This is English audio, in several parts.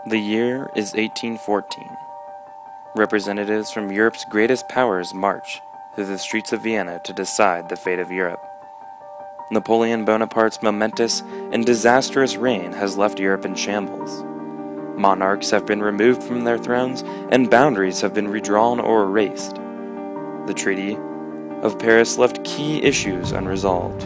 The year is 1814. Representatives from Europe's greatest powers march through the streets of Vienna to decide the fate of Europe. Napoleon Bonaparte's momentous and disastrous reign has left Europe in shambles. Monarchs have been removed from their thrones, and boundaries have been redrawn or erased. The Treaty of Paris left key issues unresolved.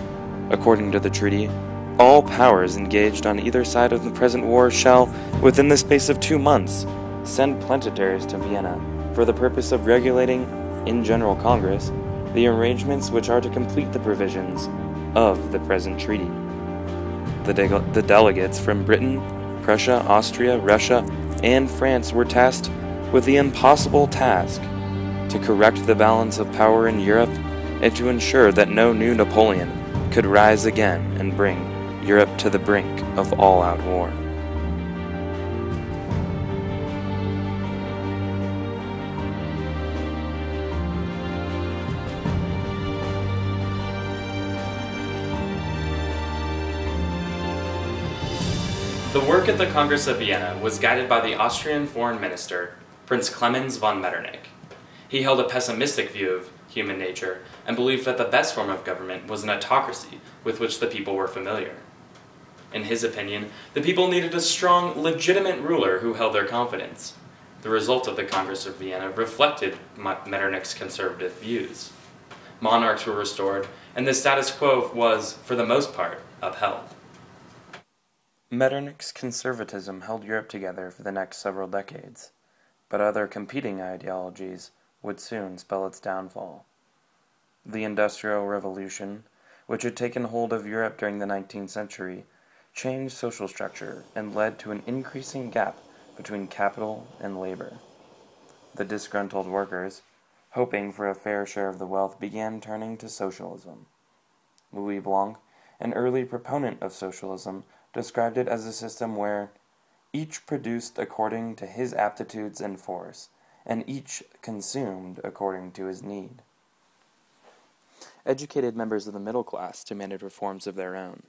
According to the treaty, all powers engaged on either side of the present war shall, within the space of 2 months, send plenipotentiaries to Vienna for the purpose of regulating, in General Congress, the arrangements which are to complete the provisions of the present treaty. The delegates from Britain, Prussia, Austria, Russia, and France were tasked with the impossible task to correct the balance of power in Europe and to ensure that no new Napoleon could rise again and bring Europe to the brink of all-out war. The work at the Congress of Vienna was guided by the Austrian foreign minister, Prince Clemens von Metternich. He held a pessimistic view of human nature and believed that the best form of government was an autocracy with which the people were familiar. In his opinion, the people needed a strong, legitimate ruler who held their confidence. The result of the Congress of Vienna reflected Metternich's conservative views. Monarchs were restored, and the status quo was, for the most part, upheld. Metternich's conservatism held Europe together for the next several decades, but other competing ideologies would soon spell its downfall. The Industrial Revolution, which had taken hold of Europe during the 19th century, changed social structure and led to an increasing gap between capital and labor. The disgruntled workers, hoping for a fair share of the wealth, began turning to socialism. Louis Blanc, an early proponent of socialism, described it as a system where each produced according to his aptitudes and force, and each consumed according to his need. Educated members of the middle class demanded reforms of their own.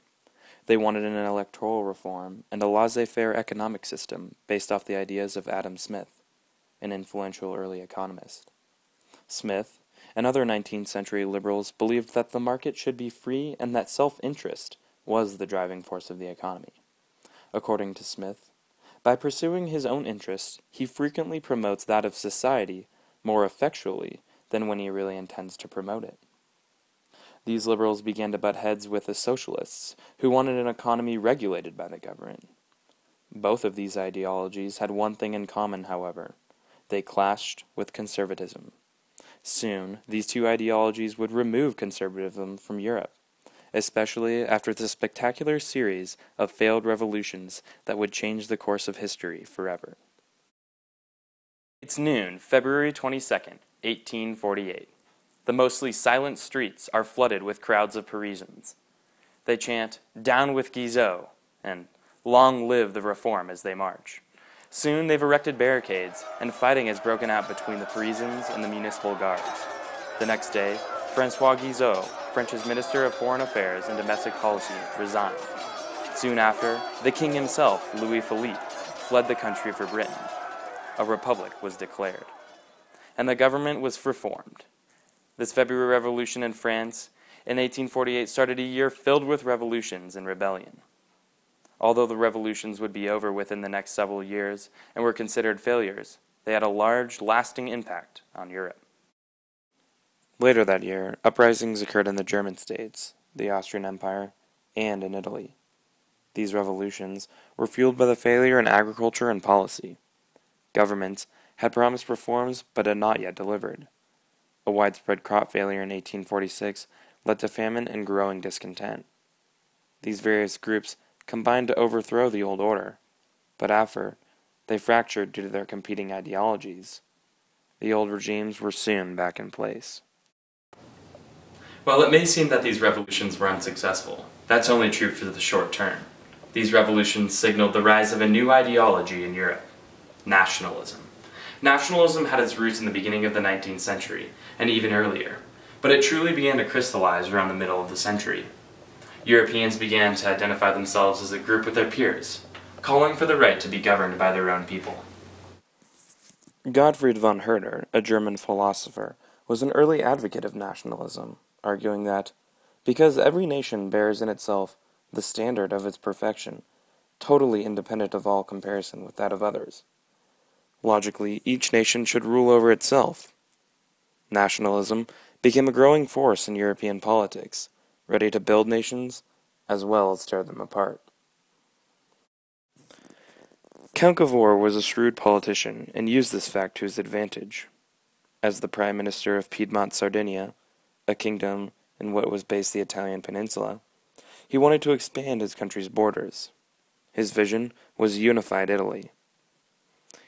They wanted an electoral reform and a laissez-faire economic system based off the ideas of Adam Smith, an influential early economist. Smith and other 19th century liberals believed that the market should be free and that self-interest was the driving force of the economy. According to Smith, by pursuing his own interests, he frequently promotes that of society more effectually than when he really intends to promote it. These liberals began to butt heads with the socialists, who wanted an economy regulated by the government. Both of these ideologies had one thing in common, however. They clashed with conservatism. Soon, these two ideologies would remove conservatism from Europe, especially after the spectacular series of failed revolutions that would change the course of history forever. It's noon, February 22nd, 1848. The mostly silent streets are flooded with crowds of Parisians. They chant, "Down with Guizot," and "Long live the Reform" as they march. Soon they've erected barricades, and fighting has broken out between the Parisians and the municipal guards. The next day, François Guizot, French's Minister of Foreign Affairs and Domestic Policy, resigned. Soon after, the king himself, Louis Philippe, fled the country for Britain. A republic was declared, and the government was reformed. This February Revolution in France in 1848 started a year filled with revolutions and rebellion. Although the revolutions would be over within the next several years and were considered failures, they had a large, lasting impact on Europe. Later that year, uprisings occurred in the German states, the Austrian Empire, and in Italy. These revolutions were fueled by the failure in agriculture and policy. Governments had promised reforms but had not yet delivered. A widespread crop failure in 1846 led to famine and growing discontent. These various groups combined to overthrow the old order, but after, they fractured due to their competing ideologies. The old regimes were soon back in place. While it may seem that these revolutions were unsuccessful, that's only true for the short term. These revolutions signaled the rise of a new ideology in Europe: nationalism. Nationalism had its roots in the beginning of the 19th century, and even earlier, but it truly began to crystallize around the middle of the century. Europeans began to identify themselves as a group with their peers, calling for the right to be governed by their own people. Gottfried von Herder, a German philosopher, was an early advocate of nationalism, arguing that, because every nation bears in itself the standard of its perfection, totally independent of all comparison with that of others, logically, each nation should rule over itself. Nationalism became a growing force in European politics, ready to build nations as well as tear them apart. Count Cavour was a shrewd politician and used this fact to his advantage. As the Prime Minister of Piedmont Sardinia, a kingdom in what was based the Italian peninsula, he wanted to expand his country's borders. His vision was unified Italy.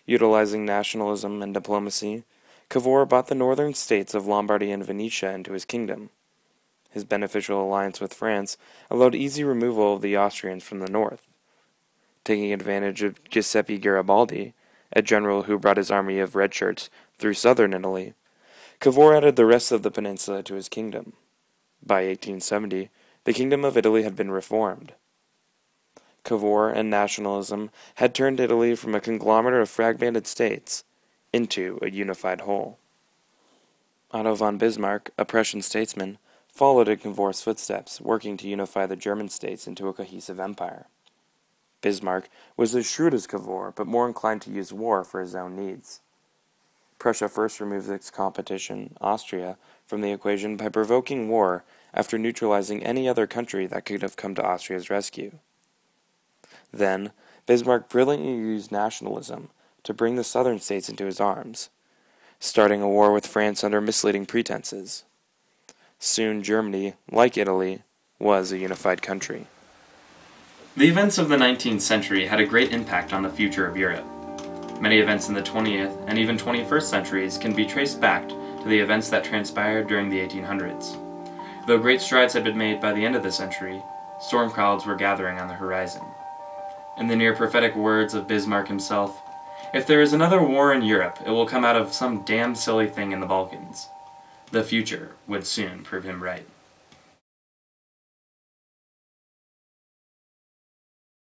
Utilizing nationalism and diplomacy, Cavour brought the northern states of Lombardy and Venetia into his kingdom. His beneficial alliance with France allowed easy removal of the Austrians from the north. Taking advantage of Giuseppe Garibaldi, a general who brought his army of red shirts through southern Italy, Cavour added the rest of the peninsula to his kingdom. By 1870, the Kingdom of Italy had been reformed. Cavour and nationalism had turned Italy from a conglomerate of fragmented states into a unified whole. Otto von Bismarck, a Prussian statesman, followed in Cavour's footsteps, working to unify the German states into a cohesive empire. Bismarck was as shrewd as Cavour, but more inclined to use war for his own needs. Prussia first removed its competition, Austria, from the equation by provoking war after neutralizing any other country that could have come to Austria's rescue. Then, Bismarck brilliantly used nationalism to bring the southern states into his arms, starting a war with France under misleading pretenses. Soon Germany, like Italy, was a unified country. The events of the 19th century had a great impact on the future of Europe. Many events in the 20th and even 21st centuries can be traced back to the events that transpired during the 1800s. Though great strides had been made by the end of the century, storm clouds were gathering on the horizon. In the near-prophetic words of Bismarck himself, "If there is another war in Europe, it will come out of some damned silly thing in the Balkans." The future would soon prove him right.